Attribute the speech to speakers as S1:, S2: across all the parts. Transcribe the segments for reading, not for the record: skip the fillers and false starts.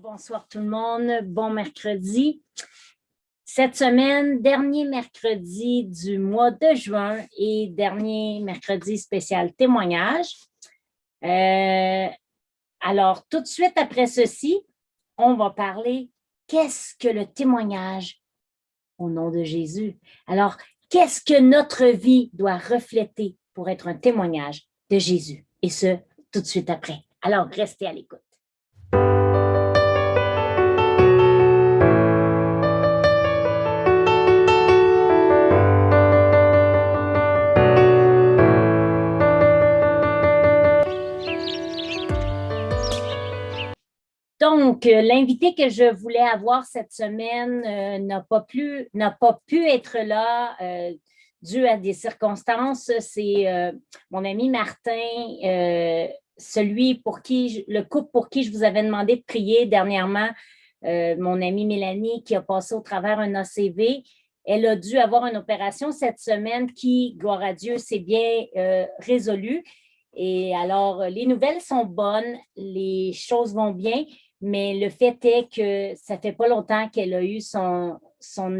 S1: Bonsoir tout le monde, bon mercredi. Cette semaine, dernier mercredi du mois de juin et dernier mercredi spécial témoignage. Alors, tout de suite après ceci, on va parler qu'est-ce que le témoignage au nom de Jésus. Alors, qu'est-ce que notre vie doit refléter pour être un témoignage de Jésus? Et ce, tout de suite après. Alors, restez à l'écoute. Donc, l'invité que je voulais avoir cette semaine n'a pas pu être là dû à des circonstances. C'est mon ami Martin, le couple pour qui je vous avais demandé de prier dernièrement, mon amie Mélanie qui a passé au travers un ACV. Elle a dû avoir une opération cette semaine qui, gloire à Dieu, s'est bien résolue. Et alors, les nouvelles sont bonnes, les choses vont bien. Mais le fait est que ça ne fait pas longtemps qu'elle a eu son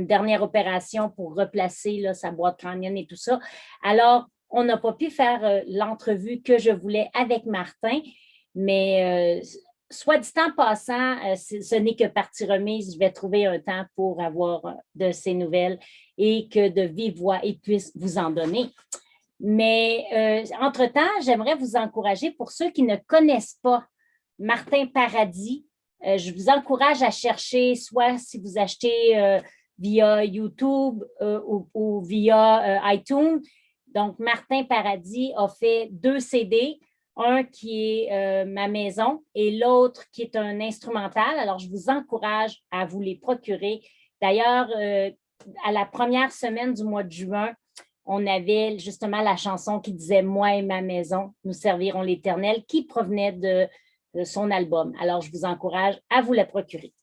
S1: dernière opération pour replacer là, sa boîte crânienne et tout ça. Alors, on n'a pas pu faire l'entrevue que je voulais avec Martin, mais soit dit en passant, ce n'est que partie remise. Je vais trouver un temps pour avoir de ces nouvelles et que de vive voix, il puisse vous en donner. Mais entre-temps, j'aimerais vous encourager pour ceux qui ne connaissent pas Martin Paradis. Je vous encourage à chercher, soit si vous achetez via YouTube ou via iTunes. Donc, Martin Paradis a fait 2 CD, un qui est Ma maison et l'autre qui est un instrumental. Alors, je vous encourage à vous les procurer. D'ailleurs, à la première semaine du mois de juin, on avait justement la chanson qui disait « Moi et ma maison, nous servirons l'Éternel » qui provenait de son album. Alors, je vous encourage à vous la procurer.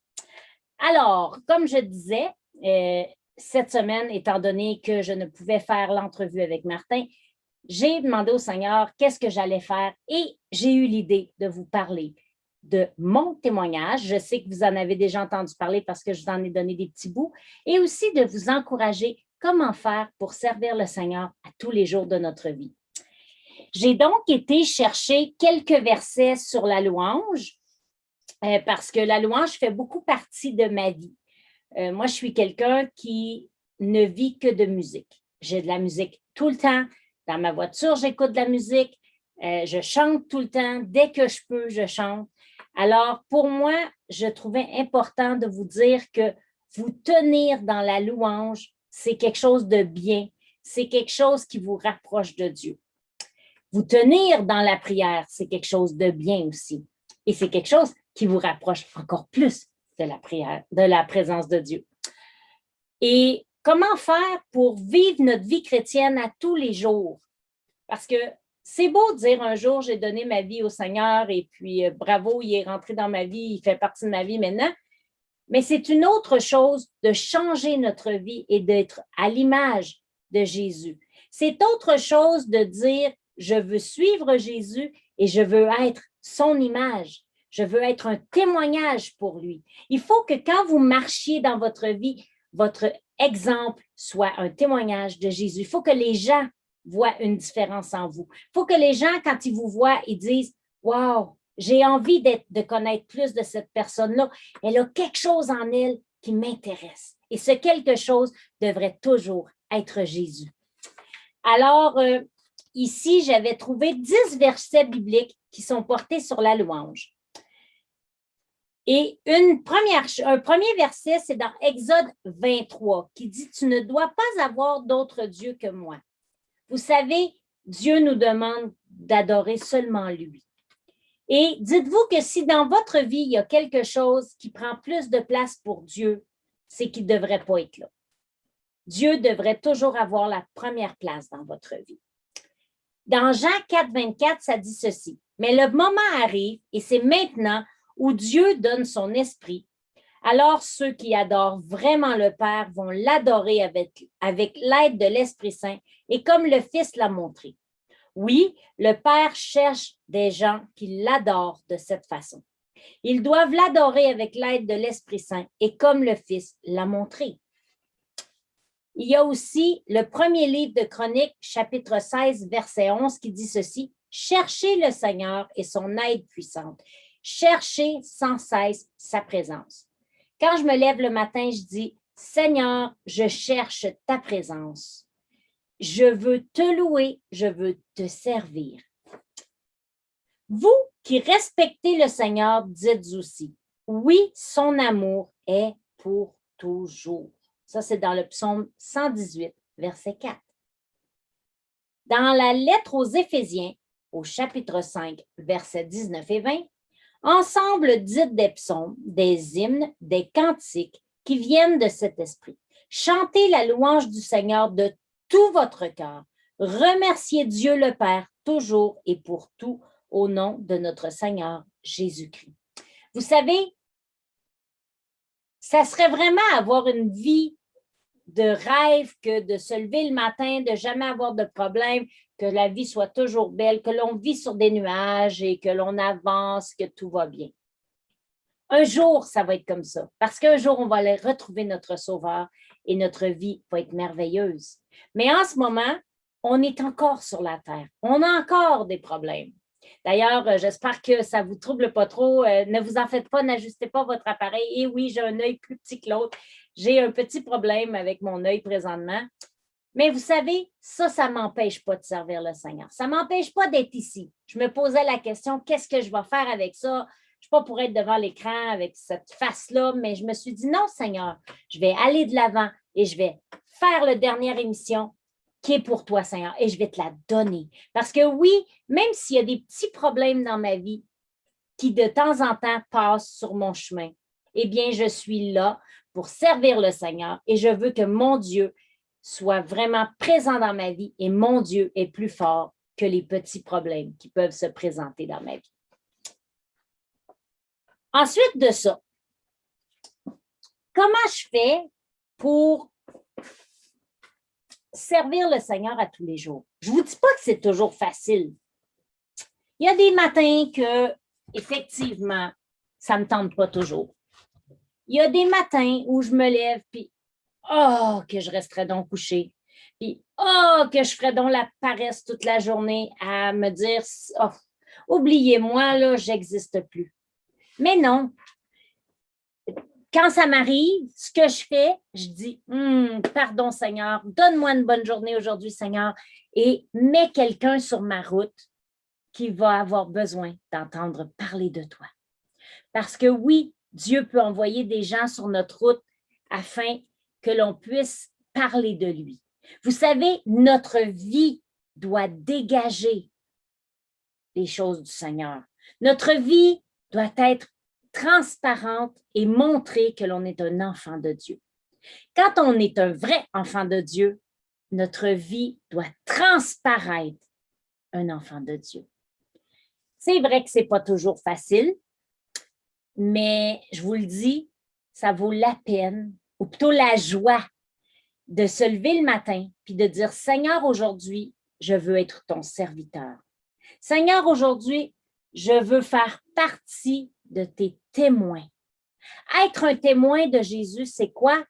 S1: Alors, comme je disais, cette semaine, étant donné que je ne pouvais faire l'entrevue avec Martin, j'ai demandé au Seigneur qu'est-ce que j'allais faire et j'ai eu l'idée de vous parler de mon témoignage. Je sais que vous en avez déjà entendu parler parce que je vous en ai donné des petits bouts et aussi de vous encourager comment faire pour servir le Seigneur à tous les jours de notre vie. J'ai donc été chercher quelques versets sur la louange parce que la louange fait beaucoup partie de ma vie. Moi, je suis quelqu'un qui ne vit que de musique. J'ai de la musique tout le temps. Dans ma voiture, j'écoute de la musique. Je chante tout le temps. Dès que je peux, je chante. Alors, pour moi, je trouvais important de vous dire que vous tenir dans la louange, c'est quelque chose de bien. C'est quelque chose qui vous rapproche de Dieu. Vous tenir dans la prière, c'est quelque chose de bien aussi. Et c'est quelque chose qui vous rapproche encore plus de la prière, de la présence de Dieu. Et comment faire pour vivre notre vie chrétienne à tous les jours? Parce que c'est beau de dire un jour, j'ai donné ma vie au Seigneur et puis bravo, il est rentré dans ma vie, il fait partie de ma vie maintenant. Mais c'est une autre chose de changer notre vie et d'être à l'image de Jésus. C'est autre chose de dire, je veux suivre Jésus et je veux être son image. Je veux être un témoignage pour lui. Il faut que quand vous marchiez dans votre vie, votre exemple soit un témoignage de Jésus. Il faut que les gens voient une différence en vous. Il faut que les gens, quand ils vous voient, ils disent « Wow, j'ai envie de connaître plus de cette personne-là. Elle a quelque chose en elle qui m'intéresse. » Et ce quelque chose devrait toujours être Jésus. Alors, ici, j'avais trouvé 10 versets bibliques qui sont portés sur la louange. Et un premier verset, c'est dans Exode 23, qui dit « Tu ne dois pas avoir d'autre Dieu que moi. » Vous savez, Dieu nous demande d'adorer seulement lui. Et dites-vous que si dans votre vie, il y a quelque chose qui prend plus de place pour Dieu, c'est qu'il ne devrait pas être là. Dieu devrait toujours avoir la première place dans votre vie. Dans Jean 4, 24, ça dit ceci. « Mais le moment arrive, et c'est maintenant, où Dieu donne son esprit. Alors ceux qui adorent vraiment le Père vont l'adorer avec l'aide de l'Esprit Saint et comme le Fils l'a montré. Oui, le Père cherche des gens qui l'adorent de cette façon. Ils doivent l'adorer avec l'aide de l'Esprit Saint et comme le Fils l'a montré. Il y a aussi le premier livre de Chroniques, chapitre 16, verset 11, qui dit ceci: « Cherchez le Seigneur et son aide puissante. Cherchez sans cesse sa présence. » Quand je me lève le matin, je dis: « Seigneur, je cherche ta présence. Je veux te louer, je veux te servir. » Vous qui respectez le Seigneur, dites aussi: « Oui, son amour est pour toujours. » Ça, c'est dans le psaume 118, verset 4. Dans la lettre aux Éphésiens, au chapitre 5, versets 19 et 20, ensemble dites des psaumes, des hymnes, des cantiques qui viennent de cet esprit. Chantez la louange du Seigneur de tout votre cœur. Remerciez Dieu le Père toujours et pour tout au nom de notre Seigneur Jésus-Christ. Vous savez, ça serait vraiment avoir une vie de rêve que de se lever le matin, de jamais avoir de problème, que la vie soit toujours belle, que l'on vit sur des nuages et que l'on avance, que tout va bien. Un jour, ça va être comme ça, parce qu'un jour, on va aller retrouver notre Sauveur et notre vie va être merveilleuse. Mais en ce moment, on est encore sur la terre. On a encore des problèmes. D'ailleurs, j'espère que ça ne vous trouble pas trop. Ne vous en faites pas, n'ajustez pas votre appareil. Et oui, j'ai un œil plus petit que l'autre. J'ai un petit problème avec mon œil présentement. Mais vous savez, ça ne m'empêche pas de servir le Seigneur. Ça ne m'empêche pas d'être ici. Je me posais la question, qu'est-ce que je vais faire avec ça? Je ne suis pas pour être devant l'écran avec cette face-là, mais je me suis dit, non, Seigneur, je vais aller de l'avant et je vais faire la dernière émission qui est pour toi, Seigneur, et je vais te la donner. Parce que oui, même s'il y a des petits problèmes dans ma vie qui de temps en temps passent sur mon chemin, eh bien, je suis là pour servir le Seigneur et je veux que mon Dieu soit vraiment présent dans ma vie et mon Dieu est plus fort que les petits problèmes qui peuvent se présenter dans ma vie. Ensuite de ça, comment je fais pour servir le Seigneur à tous les jours? Je ne vous dis pas que c'est toujours facile. Il y a des matins que, effectivement, ça ne me tente pas toujours. Il y a des matins où je me lève, puis oh, que je resterais donc couchée. Puis oh, que je ferais donc la paresse toute la journée à me dire oh, oubliez-moi, là, j'existe plus. Mais non. Quand ça m'arrive, ce que je fais, je dis pardon, Seigneur, donne-moi une bonne journée aujourd'hui, Seigneur, et mets quelqu'un sur ma route qui va avoir besoin d'entendre parler de toi. Parce que oui, Dieu peut envoyer des gens sur notre route afin que l'on puisse parler de lui. Vous savez, notre vie doit dégager les choses du Seigneur. Notre vie doit être transparente et montrer que l'on est un enfant de Dieu. Quand on est un vrai enfant de Dieu, notre vie doit transparaître un enfant de Dieu. C'est vrai que ce n'est pas toujours facile, mais je vous le dis, ça vaut la peine, ou plutôt la joie, de se lever le matin puis de dire, Seigneur, aujourd'hui, je veux être ton serviteur. Seigneur, aujourd'hui, je veux faire partie de tes témoins. Être un témoin de Jésus, c'est quoi?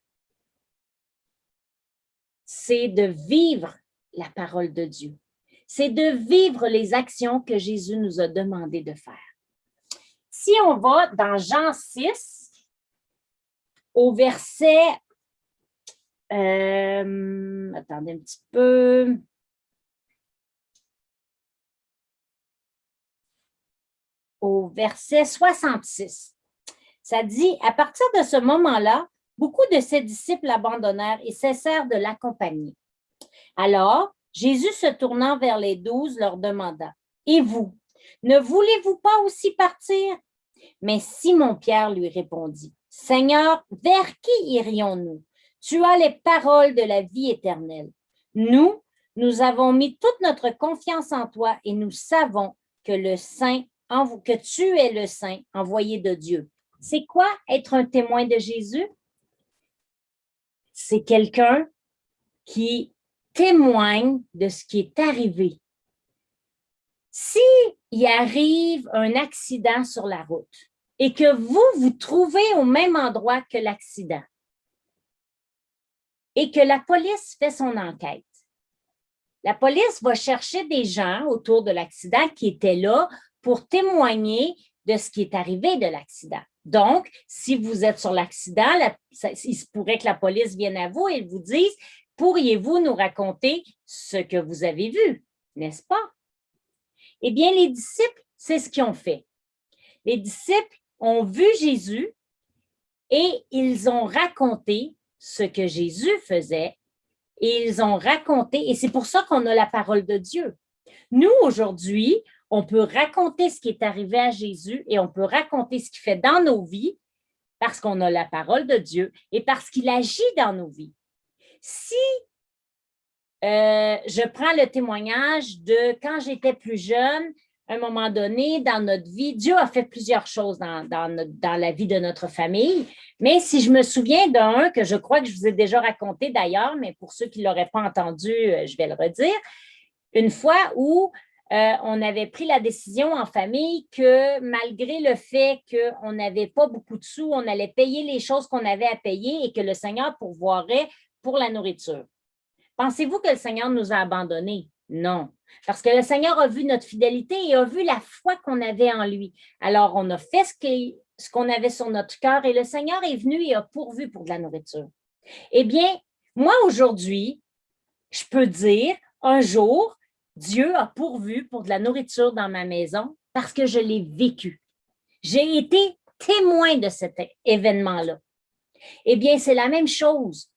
S1: C'est de vivre la parole de Dieu. C'est de vivre les actions que Jésus nous a demandé de faire. Si on va dans Jean 6, au verset, attendez un petit peu, au verset 66, ça dit, à partir de ce moment-là, beaucoup de ses disciples l'abandonnèrent et cessèrent de l'accompagner. Alors, Jésus se tournant vers les 12 leur demanda, « Et vous, ne voulez-vous pas aussi partir? » Mais Simon-Pierre lui répondit, « Seigneur, vers qui irions-nous? Tu as les paroles de la vie éternelle. Nous avons mis toute notre confiance en toi et nous savons que tu es le Saint envoyé de Dieu. » C'est quoi être un témoin de Jésus? C'est quelqu'un qui témoigne de ce qui est arrivé. S'il arrive un accident sur la route et que vous vous trouvez au même endroit que l'accident et que la police fait son enquête. La police va chercher des gens autour de l'accident qui étaient là pour témoigner de ce qui est arrivé de l'accident. Donc, si vous êtes sur l'accident, il se pourrait que la police vienne à vous et vous dise, pourriez-vous nous raconter ce que vous avez vu, n'est-ce pas? Eh bien, les disciples, c'est ce qu'ils ont fait. Les disciples ont vu Jésus et ils ont raconté ce que Jésus faisait et ils ont raconté, et c'est pour ça qu'on a la parole de Dieu. Nous, aujourd'hui, on peut raconter ce qui est arrivé à Jésus et on peut raconter ce qu'il fait dans nos vies parce qu'on a la parole de Dieu et parce qu'il agit dans nos vies. Si je prends le témoignage de quand j'étais plus jeune, à un moment donné, dans notre vie, Dieu a fait plusieurs choses dans la vie de notre famille, mais si je me souviens d'un que je crois que je vous ai déjà raconté d'ailleurs, mais pour ceux qui ne l'auraient pas entendu, je vais le redire, une fois où on avait pris la décision en famille que malgré le fait qu'on n'avait pas beaucoup de sous, on allait payer les choses qu'on avait à payer et que le Seigneur pourvoirait pour la nourriture. Pensez-vous que le Seigneur nous a abandonnés? Non, parce que le Seigneur a vu notre fidélité et a vu la foi qu'on avait en lui. Alors, on a fait ce qu'on avait sur notre cœur et le Seigneur est venu et a pourvu pour de la nourriture. Eh bien, moi, aujourd'hui, je peux dire, un jour, Dieu a pourvu pour de la nourriture dans ma maison parce que je l'ai vécu. J'ai été témoin de cet événement-là. Eh bien, c'est la même chose.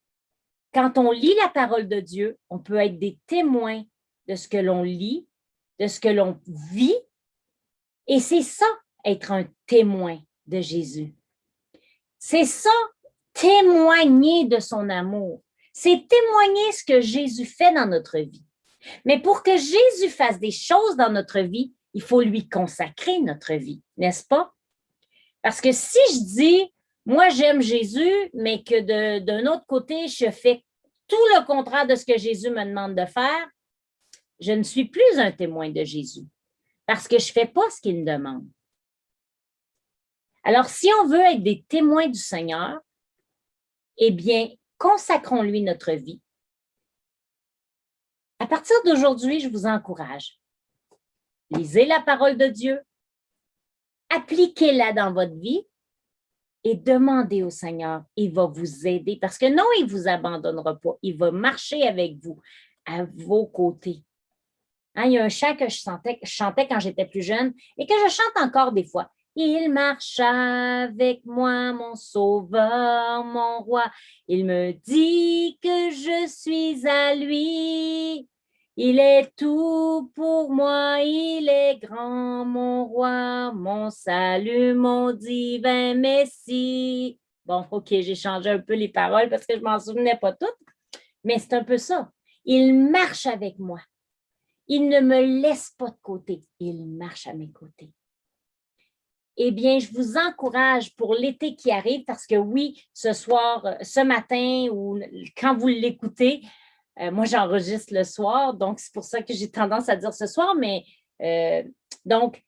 S1: Quand on lit la parole de Dieu, on peut être des témoins de ce que l'on lit, de ce que l'on vit. Et c'est ça, être un témoin de Jésus. C'est ça, témoigner de son amour. C'est témoigner ce que Jésus fait dans notre vie. Mais pour que Jésus fasse des choses dans notre vie, il faut lui consacrer notre vie, n'est-ce pas? Parce que si je dis, moi j'aime Jésus, mais que d'un autre côté, je fais tout le contraire de ce que Jésus me demande de faire, je ne suis plus un témoin de Jésus parce que je ne fais pas ce qu'il me demande. Alors, si on veut être des témoins du Seigneur, eh bien, consacrons-lui notre vie. À partir d'aujourd'hui, je vous encourage. Lisez la parole de Dieu, appliquez-la dans votre vie et demandez au Seigneur. Il va vous aider parce que non, il ne vous abandonnera pas. Il va marcher avec vous, à vos côtés. Hein, il y a un chant que je chantais quand j'étais plus jeune et que je chante encore des fois. Il marche avec moi, mon sauveur, mon roi. Il me dit que je suis à lui. Il est tout pour moi, il est grand, mon roi, mon salut, mon divin Messie. Bon, OK, j'ai changé un peu les paroles parce que je ne m'en souvenais pas toutes, mais c'est un peu ça. Il marche avec moi. Il ne me laisse pas de côté. Il marche à mes côtés. Eh bien, je vous encourage pour l'été qui arrive parce que oui, ce soir, ce matin ou quand vous l'écoutez, moi, j'enregistre le soir, donc c'est pour ça que j'ai tendance à dire ce soir, mais donc,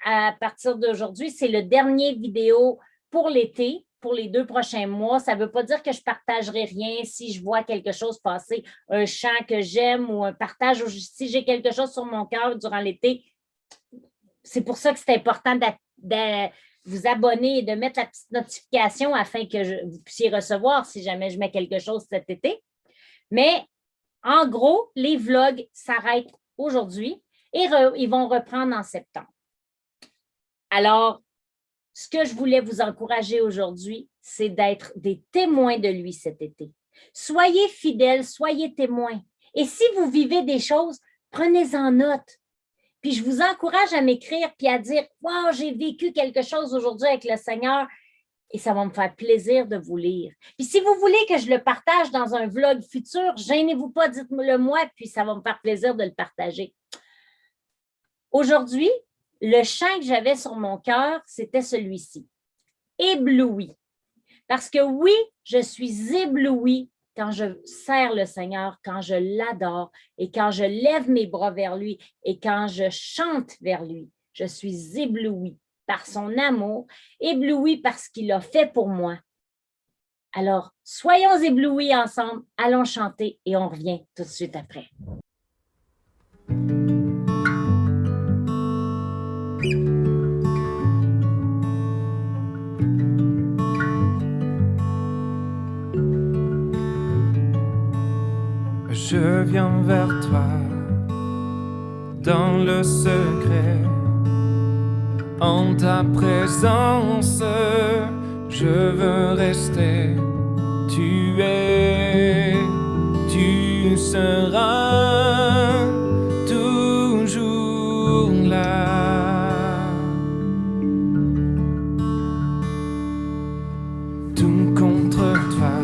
S1: à partir d'aujourd'hui, c'est le dernier vidéo pour l'été, pour les 2 prochains mois. Ça ne veut pas dire que je ne partagerai rien si je vois quelque chose passer, un chant que j'aime ou un partage, ou si j'ai quelque chose sur mon cœur durant l'été. C'est pour ça que c'est important de vous abonner et de mettre la petite notification afin que vous puissiez recevoir si jamais je mets quelque chose cet été. Mais en gros, les vlogs s'arrêtent aujourd'hui et ils vont reprendre en septembre. Alors, ce que je voulais vous encourager aujourd'hui, c'est d'être des témoins de lui cet été. Soyez fidèles, soyez témoins. Et si vous vivez des choses, prenez-en note. Puis je vous encourage à m'écrire puis à dire « Wow, j'ai vécu quelque chose aujourd'hui avec le Seigneur » et ça va me faire plaisir de vous lire. Puis si vous voulez que je le partage dans un vlog futur, gênez-vous pas, dites-le moi, puis ça va me faire plaisir de le partager. Aujourd'hui, le chant que j'avais sur mon cœur, c'était celui-ci. Ébloui. Parce que oui, je suis éblouie quand je sers le Seigneur, quand je l'adore et quand je lève mes bras vers lui et quand je chante vers lui. Je suis éblouie. par son amour, ébloui par ce qu'il a fait pour moi. Alors, soyons éblouis ensemble, allons chanter et on revient tout de suite après.
S2: Je viens vers toi dans le secret, en ta présence, je veux rester. Tu seras toujours là. Tout contre toi,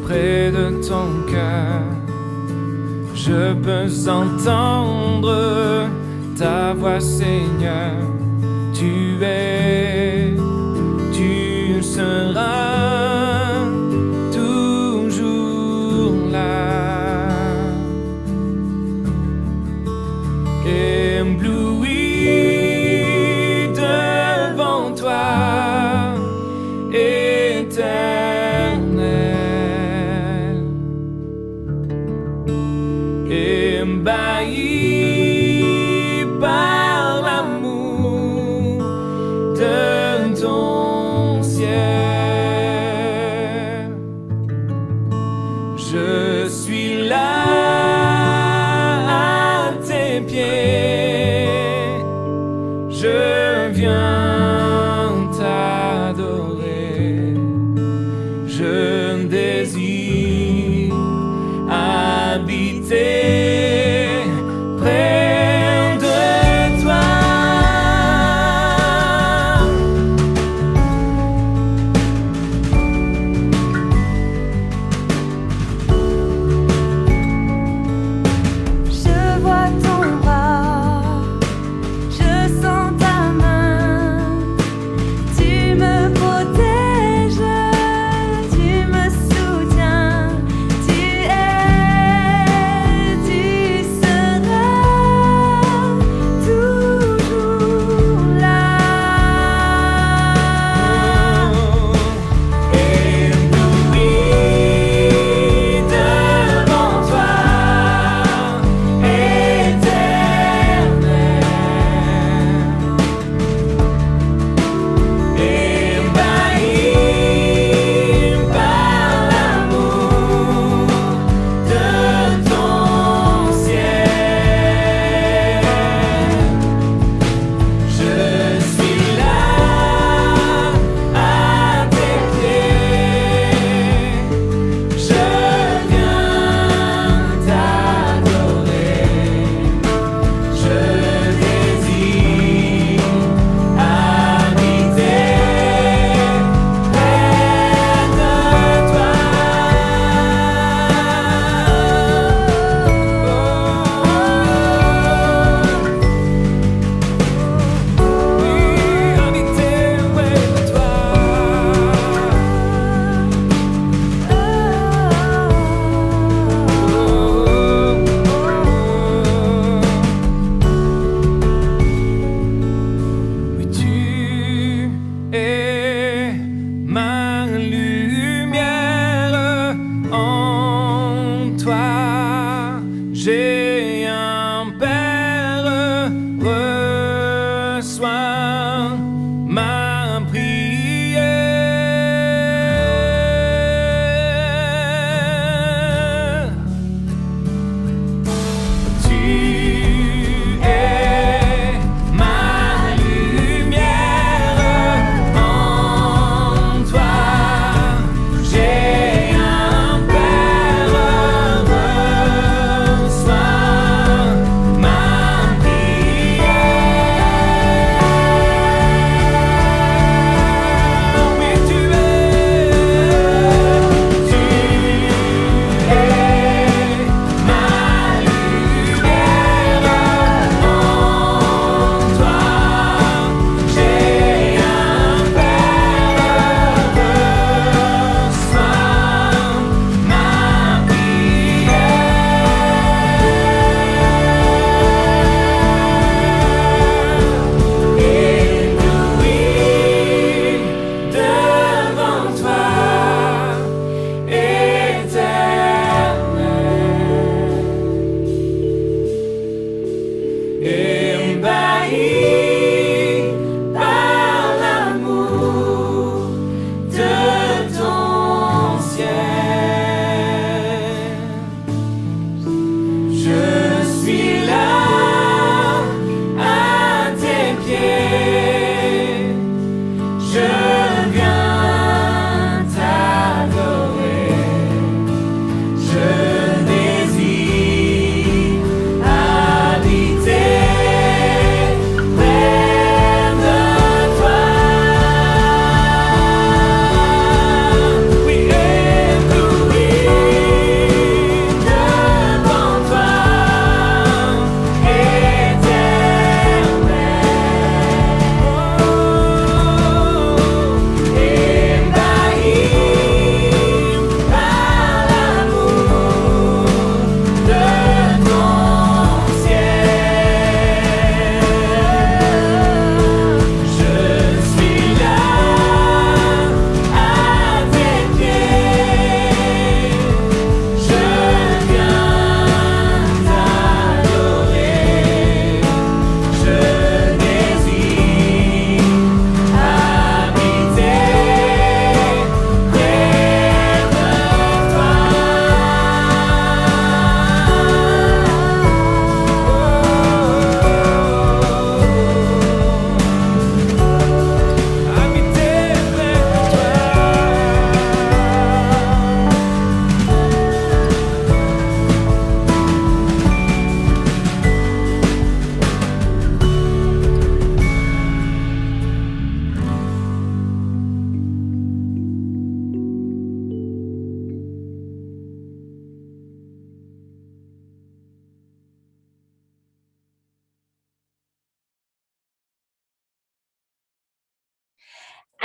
S2: près de ton cœur, je peux entendre ta voix, Seigneur. Tu seras toujours là. Ébloui devant toi, Éternel, ébahi par l'amour de ton ciel. Je suis là à tes pieds, je viens t'adorer.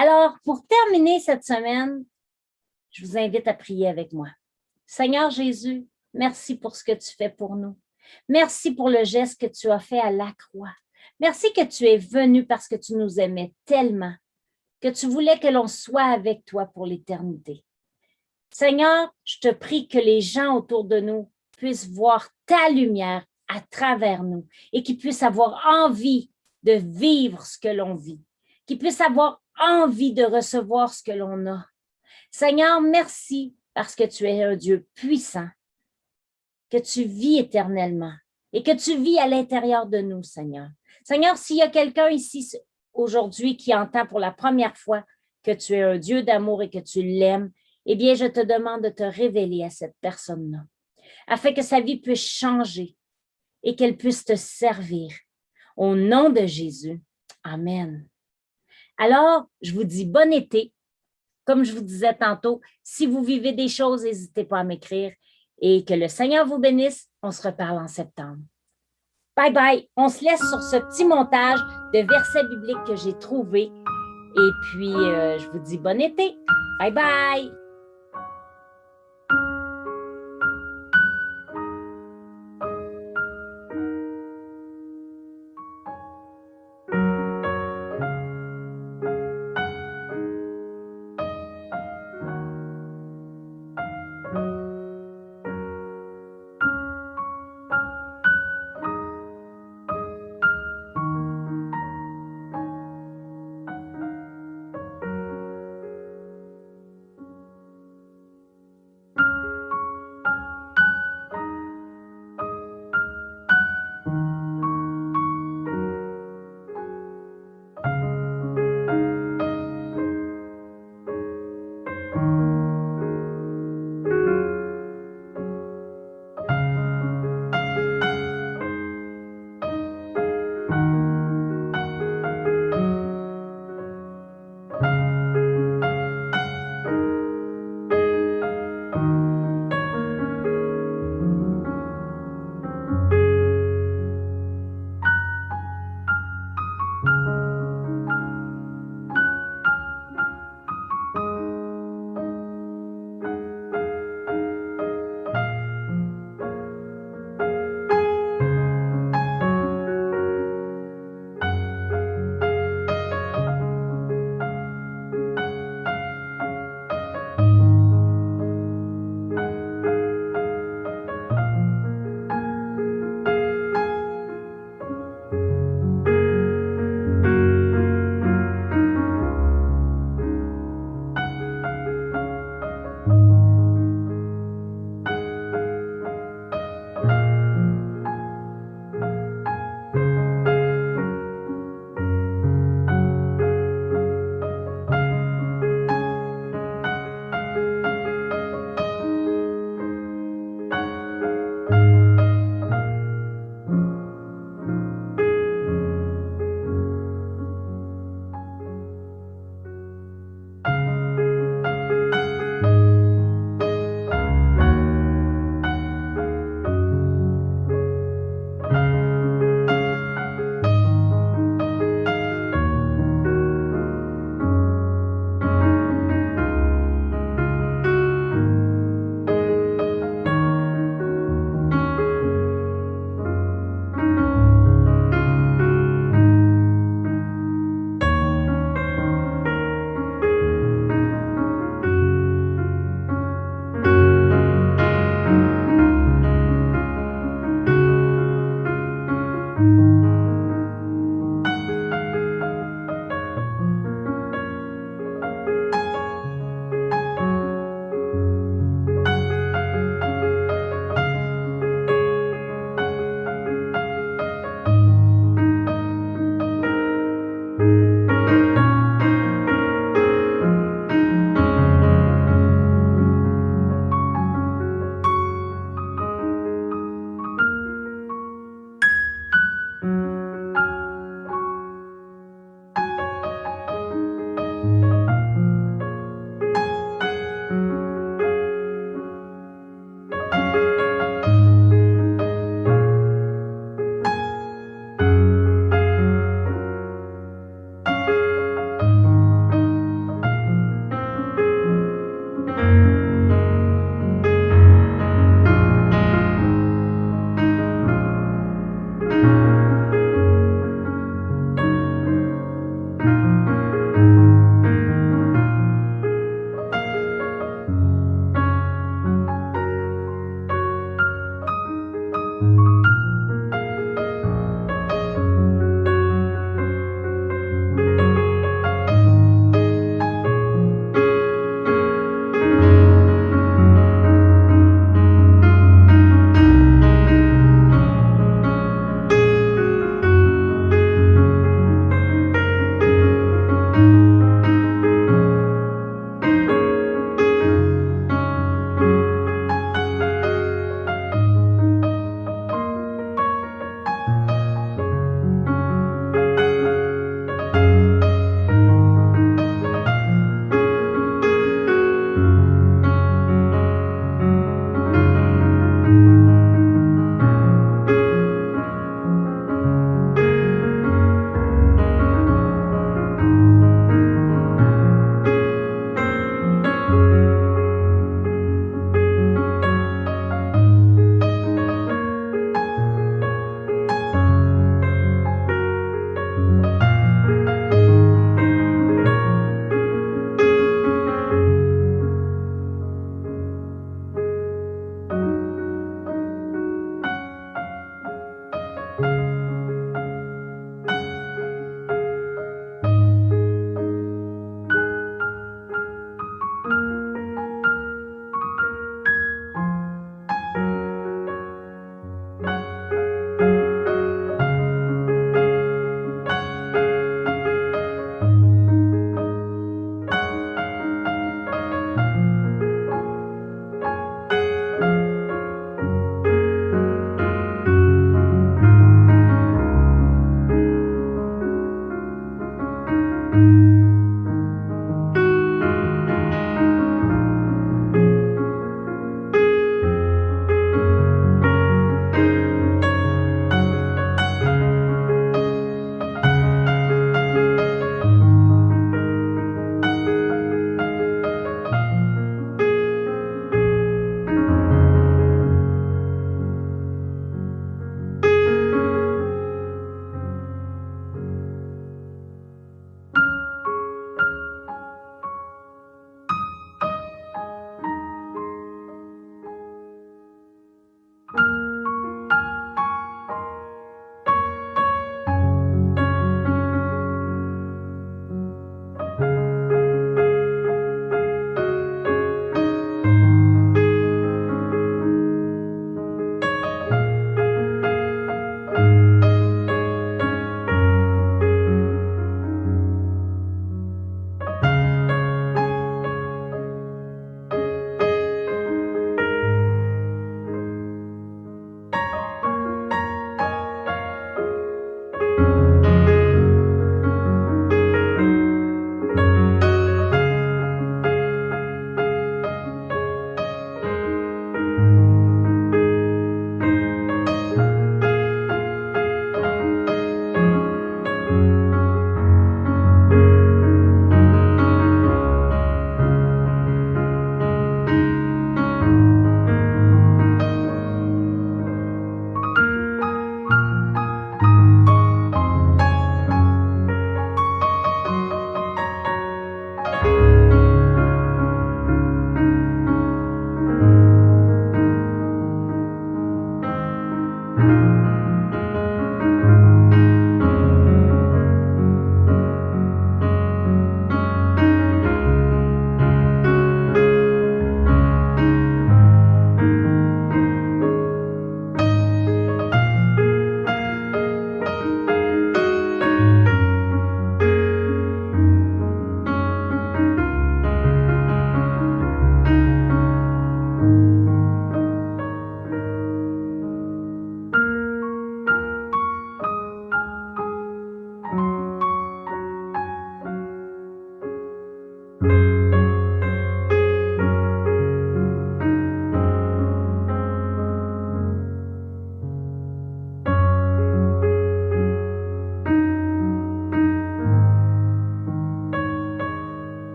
S1: Alors, pour terminer cette semaine, je vous invite à prier avec moi. Seigneur Jésus, merci pour ce que tu fais pour nous. Merci pour le geste que tu as fait à la croix. Merci que tu es venu parce que tu nous aimais tellement, que tu voulais que l'on soit avec toi pour l'éternité. Seigneur, je te prie que les gens autour de nous puissent voir ta lumière à travers nous et qu'ils puissent avoir envie de vivre ce que l'on vit, qu'ils puissent avoir envie de recevoir ce que l'on a. Seigneur, merci parce que tu es un Dieu puissant, que tu vis éternellement et que tu vis à l'intérieur de nous, Seigneur. Seigneur, s'il y a quelqu'un ici aujourd'hui qui entend pour la première fois que tu es un Dieu d'amour et que tu l'aimes, eh bien, je te demande de te révéler à cette personne-là, afin que sa vie puisse changer et qu'elle puisse te servir. Au nom de Jésus, amen. Alors, je vous dis bon été. Comme je vous disais tantôt, si vous vivez des choses, n'hésitez pas à m'écrire et que le Seigneur vous bénisse. On se reparle en septembre. Bye bye. On se laisse sur ce petit montage de versets bibliques que j'ai trouvé. Et puis, je vous dis bon été. Bye bye.